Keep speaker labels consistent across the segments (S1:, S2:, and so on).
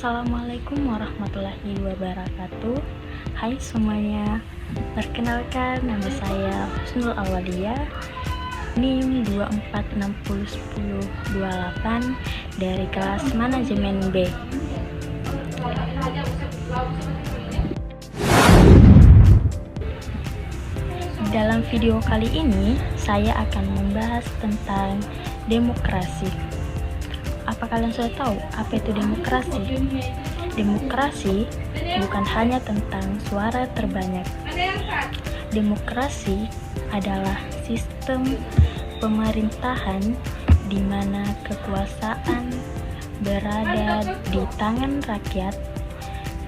S1: Assalamualaikum warahmatullahi wabarakatuh. Hai semuanya, perkenalkan nama saya Husnul Awalia, NIM 24601028 dari kelas Manajemen B. Dalam video kali ini, saya akan membahas tentang demokrasi. Apa kalian sudah tahu apa itu demokrasi? Demokrasi bukan hanya tentang suara terbanyak. Demokrasi adalah sistem pemerintahan di mana kekuasaan berada di tangan rakyat,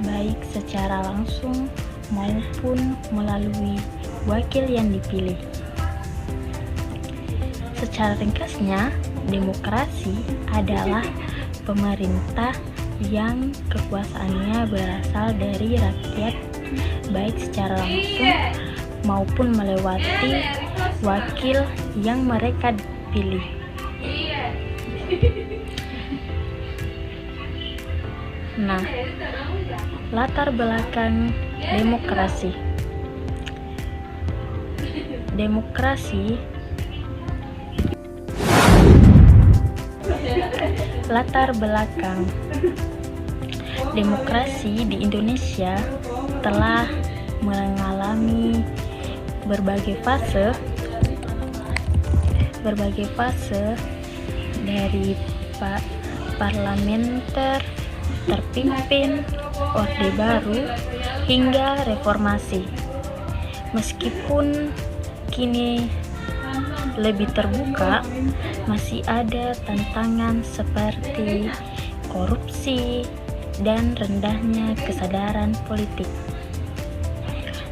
S1: baik secara langsung maupun melalui wakil yang dipilih. Secara ringkasnya, demokrasi adalah pemerintah yang kekuasaannya berasal dari rakyat, baik secara langsung maupun melewati wakil yang mereka pilih. Nah, latar belakang demokrasi. Latar belakang demokrasi di Indonesia telah mengalami berbagai fase dari parlementer, terpimpin, Orde Baru, hingga reformasi. Meskipun kini lebih terbuka, masih ada tantangan seperti korupsi dan rendahnya kesadaran politik.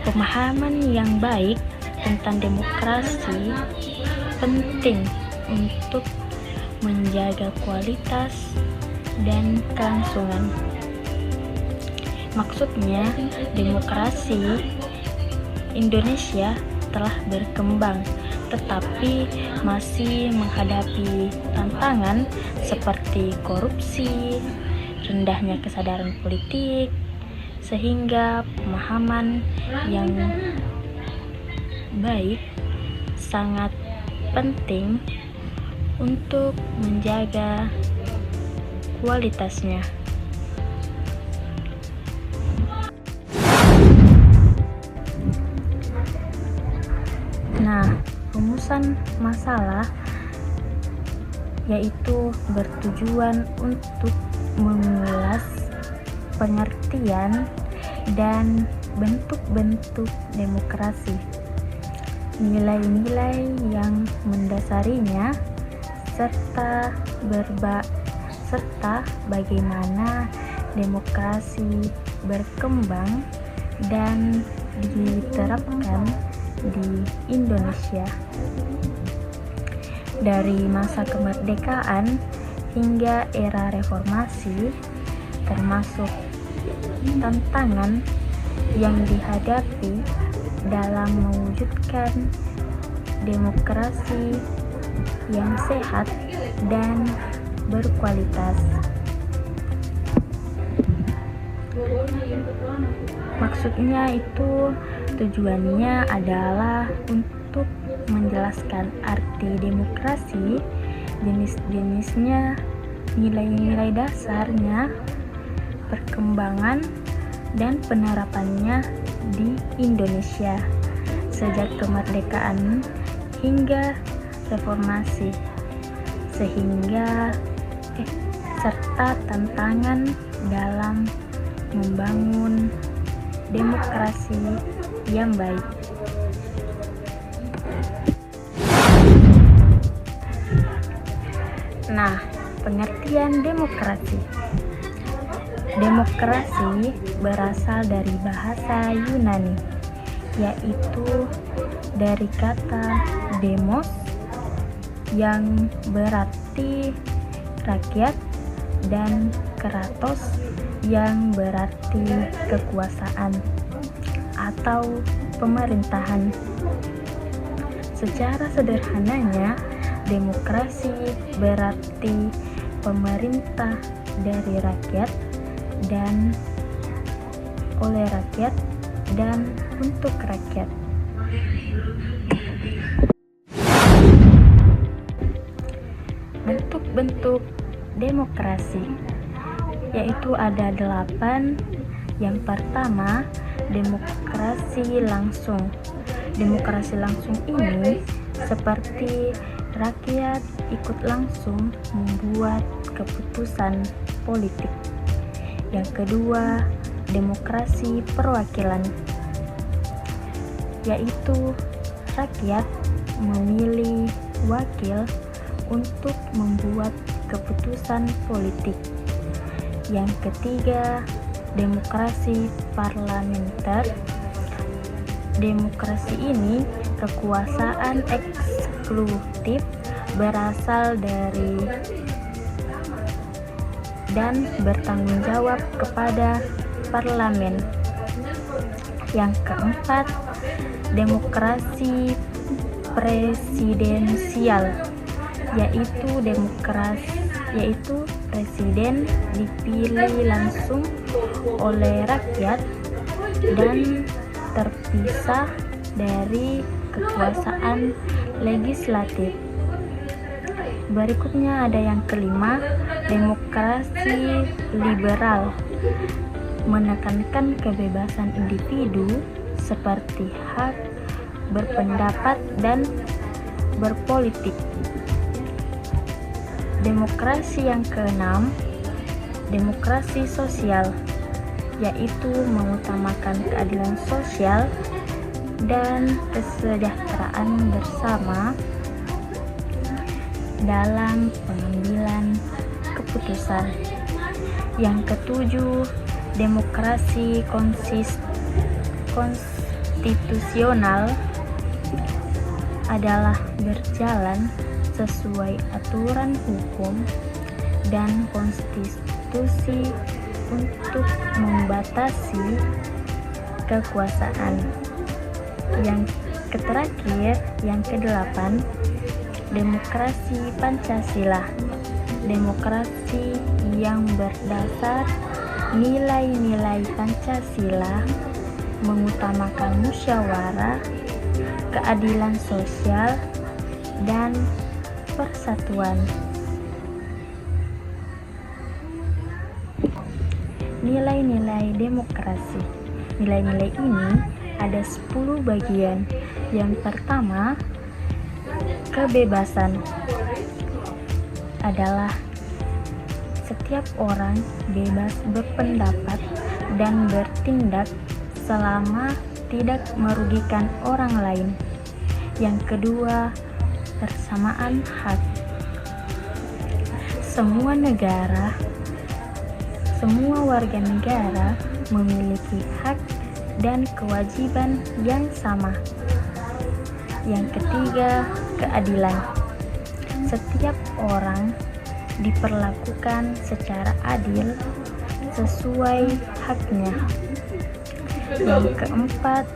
S1: Pemahaman yang baik tentang demokrasi penting untuk menjaga kualitas dan kelangsungan. Maksudnya, demokrasi Indonesia telah berkembang, tetapi masih menghadapi tantangan seperti korupsi, rendahnya kesadaran politik, sehingga pemahaman yang baik sangat penting untuk menjaga kualitasnya. Nah, rumusan masalah yaitu bertujuan untuk mengulas pengertian dan bentuk-bentuk demokrasi, nilai-nilai yang mendasarinya, serta bagaimana demokrasi berkembang dan diterapkan di Indonesia dari masa kemerdekaan hingga era reformasi, termasuk tantangan yang dihadapi dalam mewujudkan demokrasi yang sehat dan berkualitas. Maksudnya itu tujuannya adalah untuk menjelaskan arti demokrasi, jenis-jenisnya, nilai-nilai dasarnya, perkembangan dan penerapannya di Indonesia sejak kemerdekaan hingga reformasi, serta tantangan dalam membangun demokrasi yang baik. Nah, pengertian demokrasi. Demokrasi berasal dari bahasa Yunani, yaitu dari kata demos yang berarti rakyat dan kratos yang berarti kekuasaan atau pemerintahan. Secara sederhananya, demokrasi berarti pemerintah dari rakyat dan oleh rakyat dan untuk rakyat. Bentuk-bentuk demokrasi yaitu ada 8. Yang pertama, demokrasi langsung. Demokrasi langsung ini seperti rakyat ikut langsung membuat keputusan politik. Yang kedua, demokrasi perwakilan, yaitu rakyat memilih wakil untuk membuat keputusan politik. Yang ketiga, demokrasi parlementer. Demokrasi ini kekuasaan eksekutif berasal dari dan bertanggung jawab kepada parlemen. Yang keempat, demokrasi presidensial, yaitu presiden dipilih langsung oleh rakyat dan terpisah dari kekuasaan legislatif. Berikutnya ada yang kelima, demokrasi liberal, menekankan kebebasan individu seperti hak berpendapat dan berpolitik. Demokrasi yang keenam, demokrasi sosial, yaitu mengutamakan keadilan sosial dan kesejahteraan bersama dalam pengambilan keputusan. Yang ketujuh, demokrasi konstitusional adalah berjalan sesuai aturan hukum dan konstitusi untuk membatasi kekuasaan. Yang terakhir, yang kedelapan, demokrasi Pancasila, demokrasi yang berdasar nilai-nilai Pancasila, mengutamakan musyawarah, keadilan sosial, dan persatuan. Nilai-nilai demokrasi. Nilai-nilai ini ada 10 bagian. Yang pertama, kebebasan adalah setiap orang bebas berpendapat dan bertindak selama tidak merugikan orang lain. Yang kedua, persamaan hak. Semua warga negara memiliki hak dan kewajiban yang sama. Yang ketiga, keadilan. Setiap orang diperlakukan secara adil sesuai haknya. Yang keempat,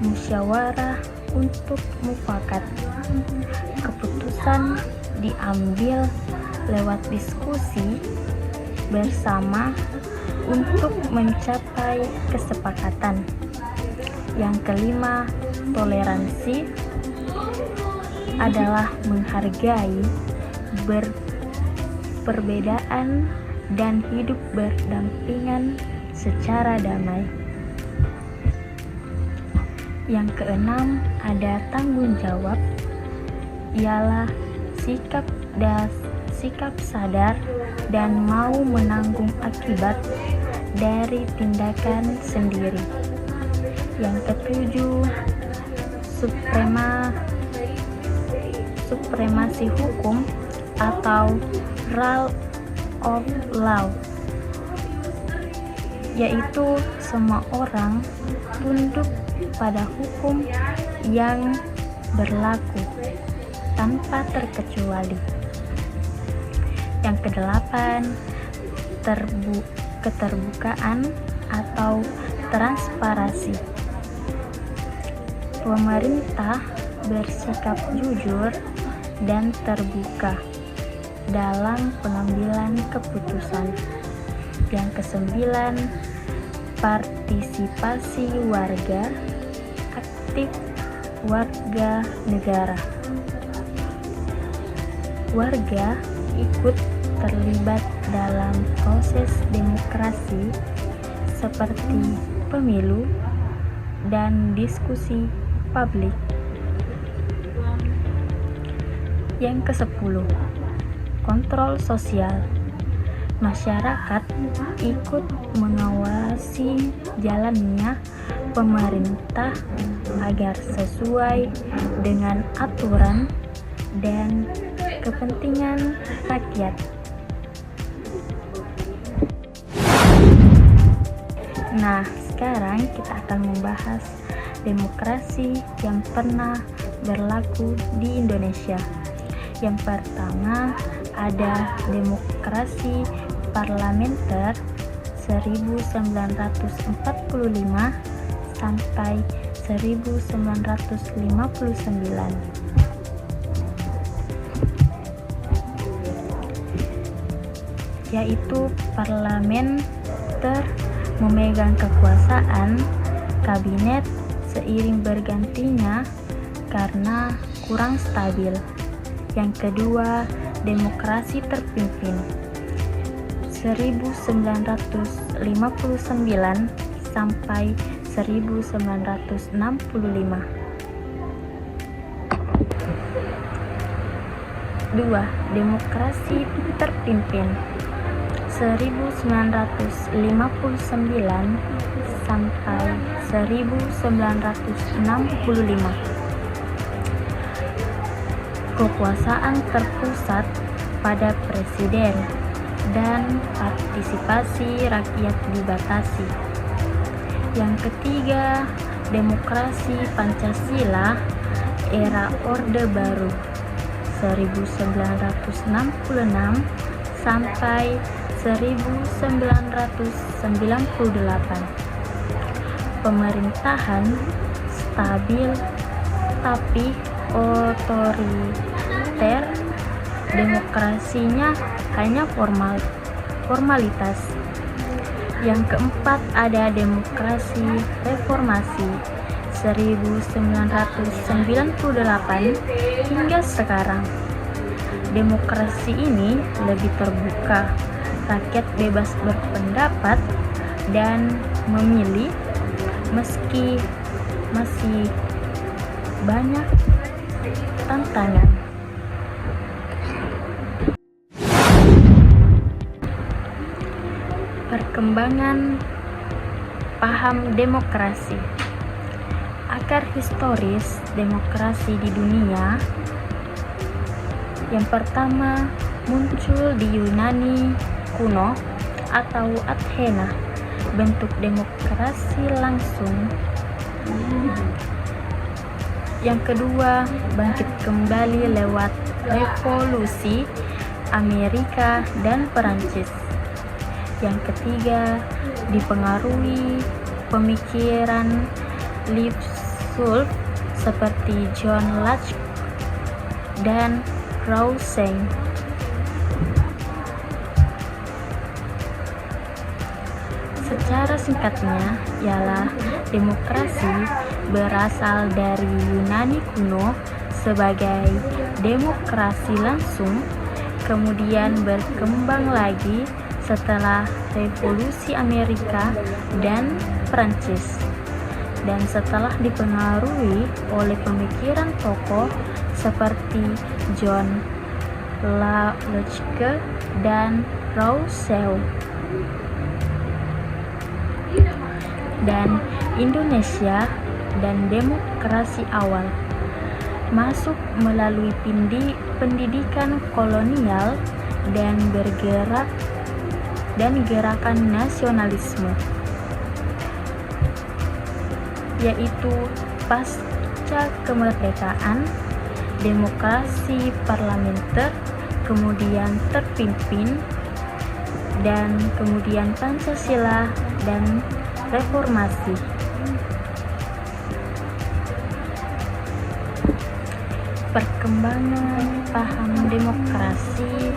S1: musyawarah untuk mufakat. Keputusan diambil lewat diskusi bersama untuk mencapai kesepakatan. Yang kelima, toleransi adalah menghargai perbedaan dan hidup berdampingan secara damai. Yang keenam, ada tanggung jawab, ialah sikap sadar dan mau menanggung akibat dari tindakan sendiri. Yang ketujuh, supremasi hukum atau rule of law, yaitu semua orang tunduk pada hukum yang berlaku tanpa terkecuali. Yang kedelapan, keterbukaan atau transparansi. Pemerintah bersikap jujur dan terbuka dalam pengambilan keputusan. Yang kesembilan, partisipasi warga, aktif warga negara. Warga ikut terlibat dalam proses demokrasi seperti pemilu dan diskusi publik. Yang ke-10, kontrol sosial. Masyarakat ikut mengawasi jalannya pemerintah agar sesuai dengan aturan dan kepentingan rakyat. Nah, sekarang kita akan membahas demokrasi yang pernah berlaku di Indonesia. Yang pertama ada demokrasi parlementer 1945 sampai 1959. Yaitu parlementer memegang kekuasaan kabinet seiring bergantinya karena kurang stabil. Yang kedua, demokrasi terpimpin 1959 sampai 1965. 2. Demokrasi terpimpin 1959 sampai 1965. Kekuasaan terpusat pada presiden dan partisipasi rakyat dibatasi. Yang ketiga, demokrasi Pancasila era Orde Baru 1966 sampai 1998. Pemerintahan stabil tapi otoriter, demokrasinya hanya formalitas. Yang keempat ada demokrasi reformasi 1998 hingga sekarang. Demokrasi ini lebih terbuka, rakyat bebas berpendapat dan memilih, meski masih banyak tantangan. Perkembangan paham demokrasi. Akar historis demokrasi di dunia. Yang pertama muncul di Yunani kuno atau Athena, bentuk demokrasi langsung. Yang kedua, bangkit kembali lewat revolusi Amerika dan Perancis. Yang ketiga, dipengaruhi pemikiran filsuf seperti John Locke dan Rousseau. Secara singkatnya, ialah demokrasi berasal dari Yunani kuno sebagai demokrasi langsung, kemudian berkembang lagi setelah Revolusi Amerika dan Prancis, dan setelah dipengaruhi oleh pemikiran tokoh seperti John Locke dan Rousseau. Dan Indonesia dan demokrasi awal masuk melalui pendidikan kolonial dan bergerak dan gerakan nasionalisme, yaitu pasca kemerdekaan, demokrasi parlementer, kemudian terpimpin, dan kemudian Pancasila dan reformasi. Perkembangan paham demokrasi.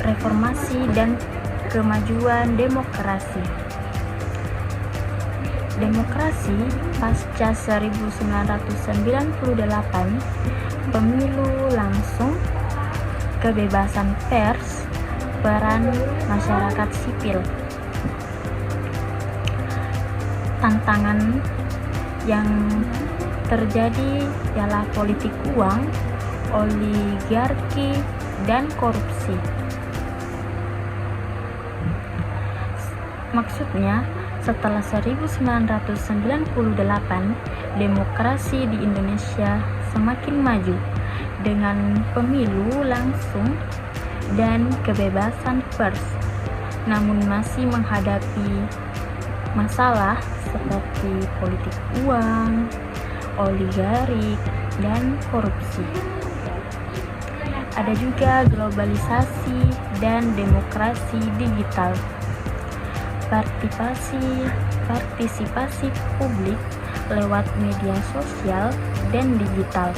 S1: reformasi dan kemajuan demokrasi. Demokrasi pasca 1998, pemilu langsung, kebebasan pers, peran masyarakat sipil. Tantangan yang terjadi ialah politik uang, oligarki, dan korupsi. Maksudnya, setelah 1998, demokrasi di Indonesia semakin maju dengan pemilu langsung dan kebebasan pers, namun masih menghadapi masalah seperti politik uang, oligarki, dan korupsi. Ada juga globalisasi dan demokrasi digital. Partisipasi publik lewat media sosial dan digital.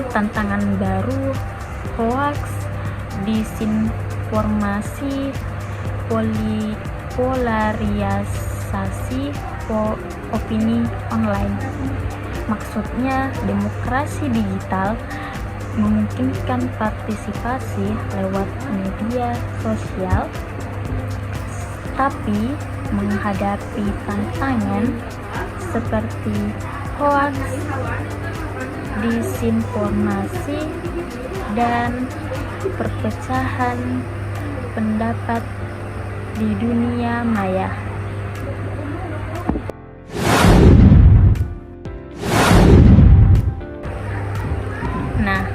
S1: Tantangan baru, hoax, disinformasi, polarisasi opini online. Maksudnya, demokrasi digital memungkinkan partisipasi lewat media sosial, tapi menghadapi tantangan seperti hoax, disinformasi, dan perpecahan pendapat di dunia maya. Nah,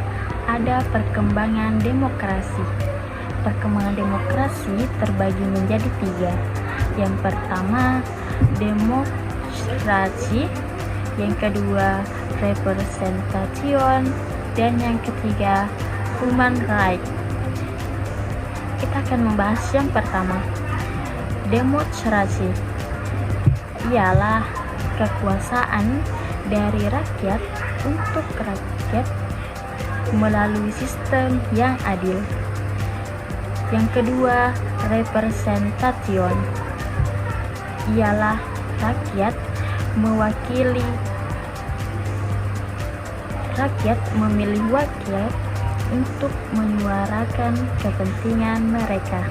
S1: ada perkembangan demokrasi. Perkembangan demokrasi terbagi menjadi 3. Yang pertama, demokrasi. Yang kedua, representation. Dan yang ketiga, human right. Kita akan membahas yang pertama. Demokrasi ialah kekuasaan dari rakyat untuk rakyat melalui sistem yang adil. Yang kedua, representation ialah rakyat mewakili rakyat memilih wakil untuk menyuarakan kepentingan mereka.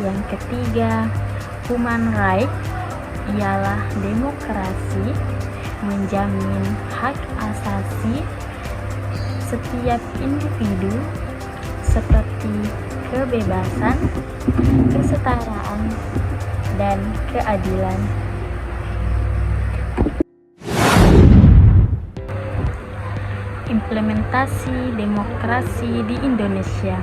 S1: Yang ketiga, human right ialah demokrasi menjamin hak asasi setiap individu seperti kebebasan, kesetaraan, dan keadilan. Implementasi demokrasi di Indonesia.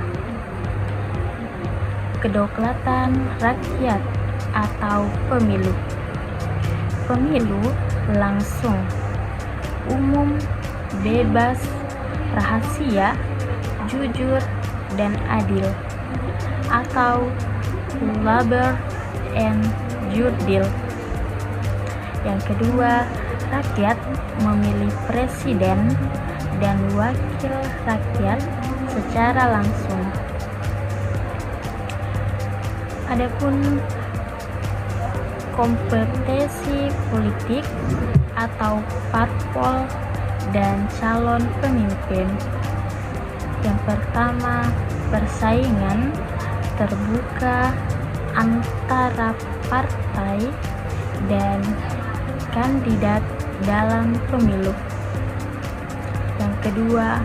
S1: Kedaulatan rakyat atau pemilu. Pemilu langsung, umum, bebas, rahasia, jujur, dan adil, atau labor and jurdil. Yang kedua, rakyat memilih presiden dan wakil rakyat secara langsung. Adapun kompetisi politik atau parpol dan calon pemimpin. Yang pertama, persaingan terbuka antara partai dan kandidat dalam pemilu. Yang kedua,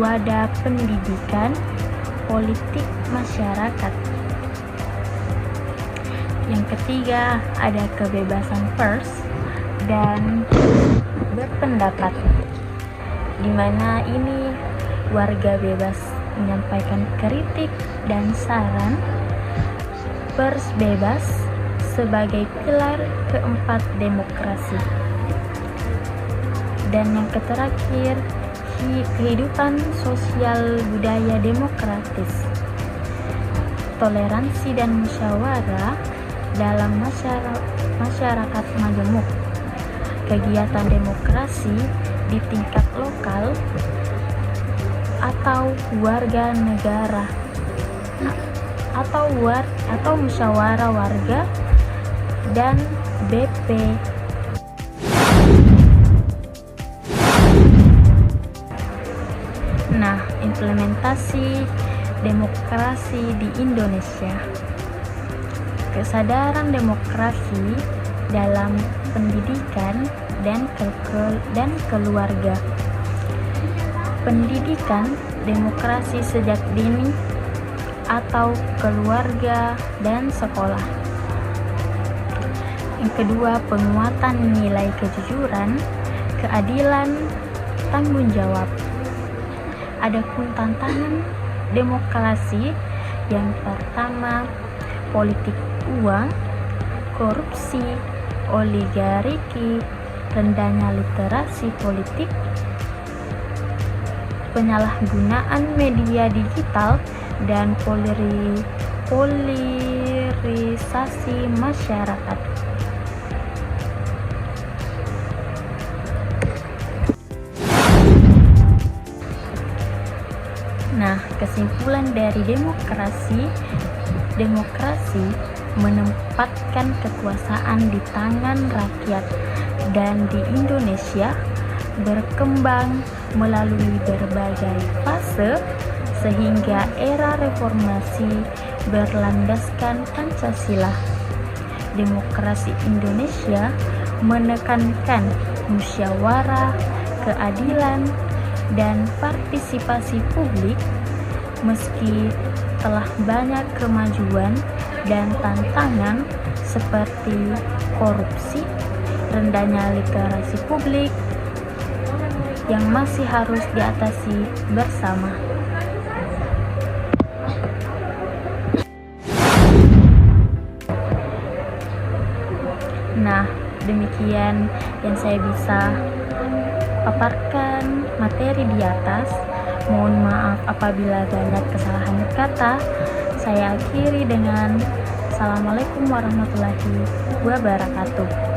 S1: wadah pendidikan politik masyarakat. Yang ketiga, ada kebebasan pers dan berpendapat, di mana ini warga bebas menyampaikan kritik dan saran. Pers bebas sebagai pilar keempat demokrasi. Dan yang terakhir, kehidupan sosial budaya demokratis, toleransi dan musyawarah dalam masyarakat majemuk. Kegiatan demokrasi di tingkat lokal atau warga negara atau musyawarah warga dan BP. Nah, implementasi demokrasi di Indonesia. Kesadaran demokrasi dalam pendidikan dan keluarga. Pendidikan demokrasi sejak dini atau keluarga dan sekolah. Yang kedua, penguatan nilai kejujuran, keadilan, tanggung jawab. Adapun tantangan demokrasi yang pertama, politik uang, korupsi, oligarki, rendahnya literasi politik, penyalahgunaan media digital, dan polarisasi masyarakat. Nah, kesimpulan dari demokrasi menempatkan kekuasaan di tangan rakyat, dan di Indonesia berkembang melalui berbagai fase sehingga era reformasi berlandaskan Pancasila. Demokrasi Indonesia menekankan musyawarah, keadilan, dan partisipasi publik. Meski telah banyak kemajuan dan tantangan seperti korupsi, rendahnya literasi publik yang masih harus diatasi bersama. Nah, demikian yang saya bisa paparkan materi di atas. Mohon maaf apabila banyak kesalahan kata. Saya akhiri dengan Assalamualaikum warahmatullahi wabarakatuh.